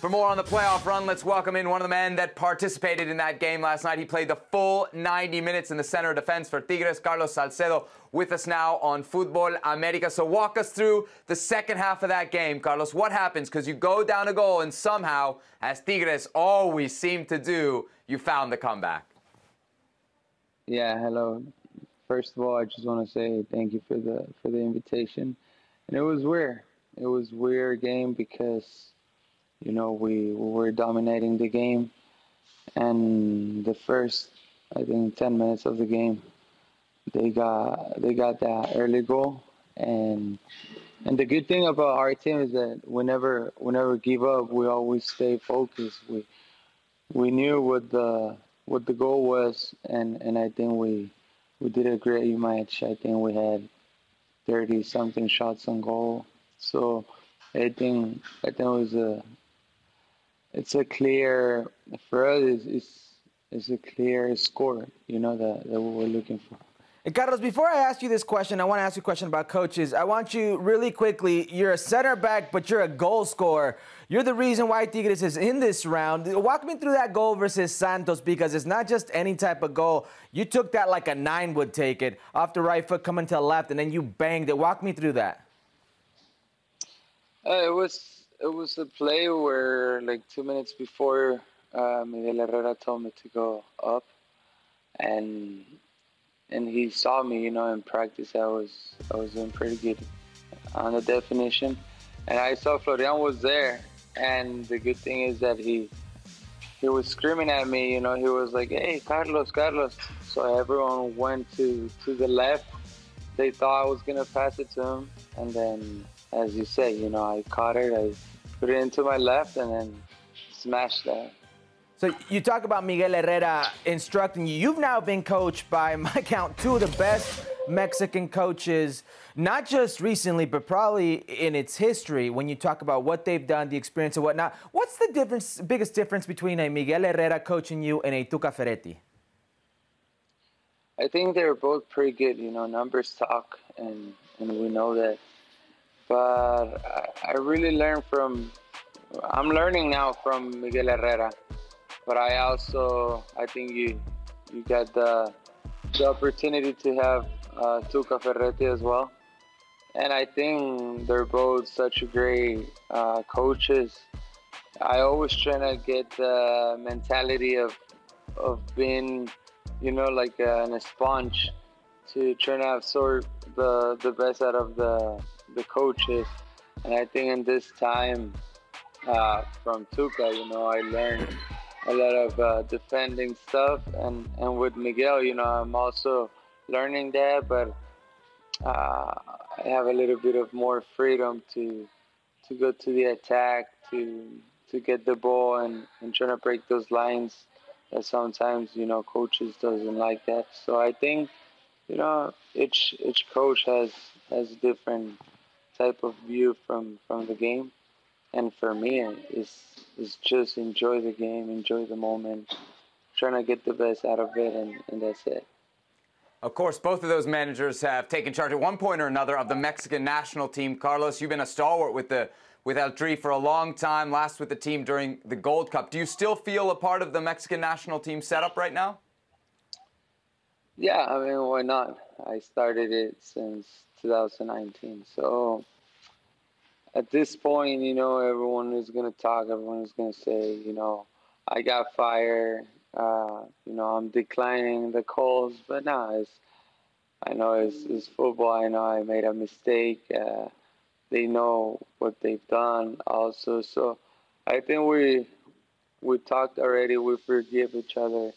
For more on the playoff run, let's welcome in one of the men that participated in that game last night. He played the full 90 minutes in the center of defense for Tigres, Carlos Salcedo, with us now on Football America. So walk us through the second half of that game, Carlos. What happens? Because you go down a goal and somehow, as Tigres always seem to do, you found the comeback. Yeah, hello. First of all, I just want to say thank you for the invitation. And it was weird. It was a weird game because, you know, we were dominating the game, and the first, I think, 10 minutes of the game, they got that early goal, and the good thing about our team is that we never give up. We always stay focused. We knew what the goal was, and I think we did a great match. I think we had 30-something shots on goal, so I think it was it's a clear, for us, it's a clear score, you know, that we were looking for. And Carlos, before I ask you this question, I want to ask you a question about coaches. I want you really quickly, you're a center back, but you're a goal scorer. You're the reason why Tigres is in this round. Walk me through that goal versus Santos, because it's not just any type of goal. You took that like a 9 would take it, off the right foot coming to the left, and then you banged it. Walk me through that. It was a play where, like, 2 minutes before, Miguel Herrera told me to go up, and he saw me, you know, in practice. I was doing pretty good on the definition, and I saw Florian was there, and the good thing is that he was screaming at me, you know. He was like, "Hey, Carlos, Carlos!" So everyone went to the left. They thought I was gonna pass it to him, and then, as you say, you know, I caught it, I put it into my left, and then smashed that. So you talk about Miguel Herrera instructing you. You've now been coached by, my count, 2 of the best Mexican coaches, not just recently, but probably in its history. When you talk about what they've done, the experience and whatnot, what's the biggest difference between a Miguel Herrera coaching you and a Tuca Ferretti? I think they're both pretty good. You know, numbers talk, and we know that. But I really learned I'm learning now from Miguel Herrera. But I think you got the opportunity to have Tuca Ferretti as well. And I think they're both such great coaches. I always try to get the mentality of being, you know, like a sponge, to try to absorb the best out of the coaches. And I think in this time from Tuca, you know, I learned a lot of defending stuff, and with Miguel, you know, I'm also learning that, but I have a little bit of more freedom to go to the attack, to get the ball and try to break those lines that sometimes, you know, coaches doesn't like that. So I think, you know, each coach has a different type of view from the game. And for me, it's just enjoy the game, enjoy the moment, trying to get the best out of it, and that's it. Of course, both of those managers have taken charge at one point or another of the Mexican national team. Carlos, you've been a stalwart with El Tri for a long time, last with the team during the Gold Cup. Do you still feel a part of the Mexican national team setup right now? Yeah, I mean, why not? I started it since 2019, so at this point, you know, everyone is going to talk. Everyone is going to say, you know, I got fired. You know, I'm declining the calls. But no, I know it's football. I know I made a mistake. They know what they've done also. So I think we talked already. We forgive each other.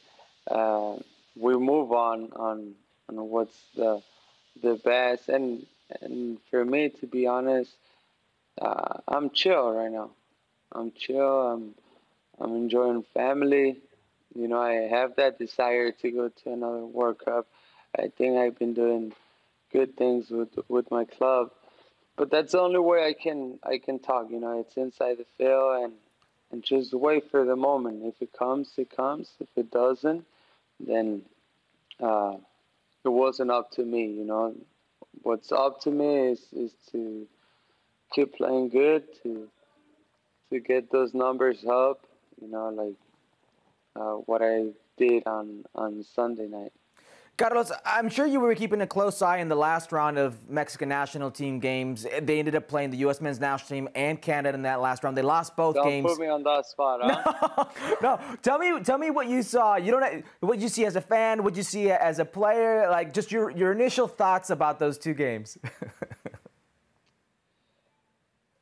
We move on what's the best. And for me, to be honest, I'm chill right now. I'm chill. I'm enjoying family. You know, I have that desire to go to another World Cup. I think I've been doing good things with my club, but that's the only way I can talk. You know, it's inside the field, and just wait for the moment. If it comes, it comes. If it doesn't, then it wasn't up to me. You know, what's up to me is to keep playing good, to get those numbers up, you know, like what I did on Sunday night. Carlos, I'm sure you were keeping a close eye in the last round of Mexican national team games. They ended up playing the U.S. men's national team and Canada in that last round. They lost both games. Don't put me on that spot, huh? No, tell me what you saw. You don't what you see as a fan, what you see as a player, like just your initial thoughts about those two games.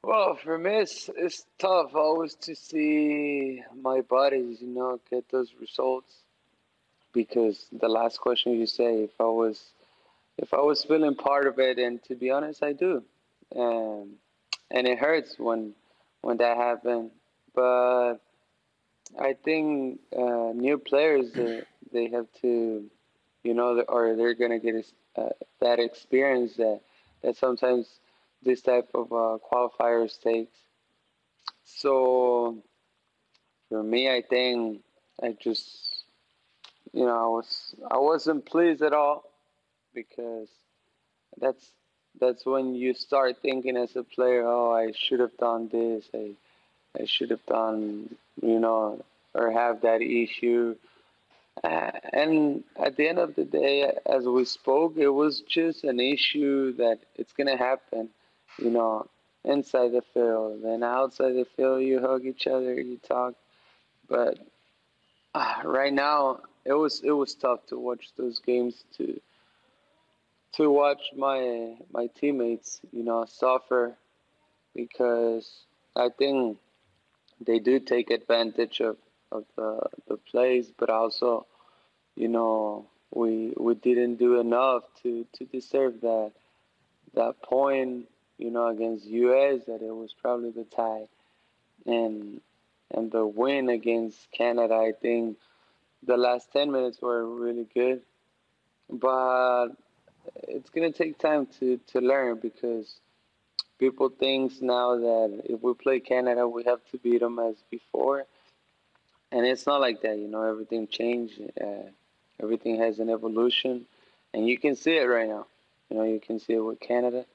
Well, for me, it's tough always to see my buddies, you know, get those results. Because the last question you say, if I was feeling part of it, and to be honest, I do, and it hurts when that happens. But I think new players they have to, you know, or they're gonna get that experience that sometimes this type of qualifiers takes. So for me, I think I just. You know, I wasn't pleased at all, because that's when you start thinking as a player, oh, I should have done this, I should have done, you know, or have that issue. And at the end of the day, as we spoke, it was just an issue that it's gonna happen, you know, inside the field. Then outside the field, you hug each other, you talk, but right now. It was tough to watch those games, to watch my teammates, you know, suffer, because I think they do take advantage of the plays, but also, you know, we didn't do enough to deserve that point, you know, against US, that it was probably the tie, and the win against Canada, I think. The last 10 minutes were really good, but it's going to take time to learn, because people think now that if we play Canada, we have to beat them as before. And it's not like that, you know, everything changed. Everything has an evolution, and you can see it right now. You know, you can see it with Canada,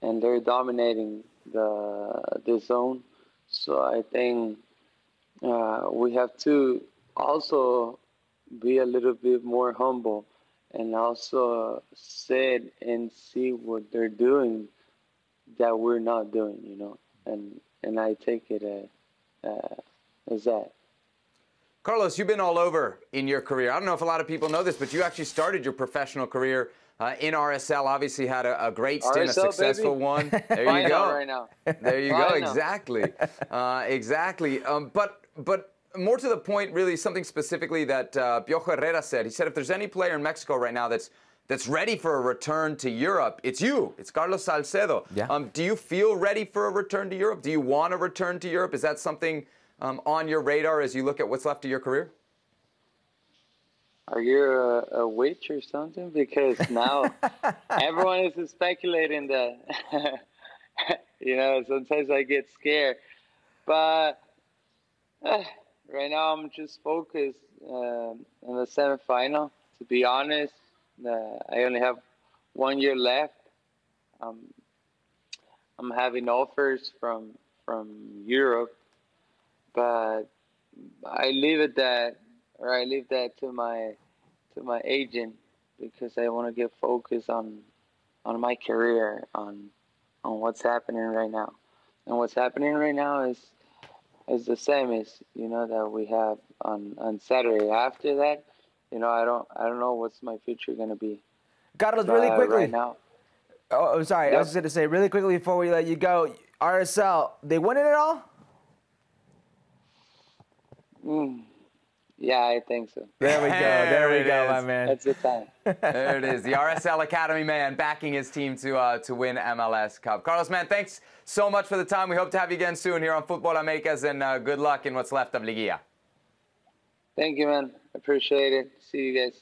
and they're dominating the zone. So I think we have to also be a little bit more humble, and also sit and see what they're doing that we're not doing, you know, and I take it as that. Carlos, you've been all over in your career. I don't know if a lot of people know this, but you actually started your professional career in RSL. Obviously had a great stint, RSL, a successful baby. one. There you go. Right now. There you go. Exactly. Exactly. But more to the point, really, something specifically that Piojo Herrera said. He said if there's any player in Mexico right now that's ready for a return to Europe, it's you. It's Carlos Salcedo. Yeah. Do you feel ready for a return to Europe? Do you want to return to Europe? Is that something on your radar as you look at what's left of your career? Are you a witch or something? Because now everyone is speculating that. You know, sometimes I get scared. But right now I'm just focused on the semifinal. To be honest, I only have 1 year left. I'm having offers from Europe, but I leave that to my agent, because I want to get focused on my career, on what's happening right now. And what's happening right now is the same as, you know, that we have on Saturday. After that, you know, I don't know what's my future gonna be. Carlos, really quickly. Right now. Oh, sorry. Yep. I was just going to say really quickly before we let you go. RSL, they win it all? Yeah, I think so. There we go. There we go, my man. That's the time. There it is. The RSL Academy man backing his team to win MLS Cup. Carlos, man, thanks so much for the time. We hope to have you again soon here on Football Americas, and good luck in what's left of Liguilla. Thank you, man. Appreciate it. See you guys.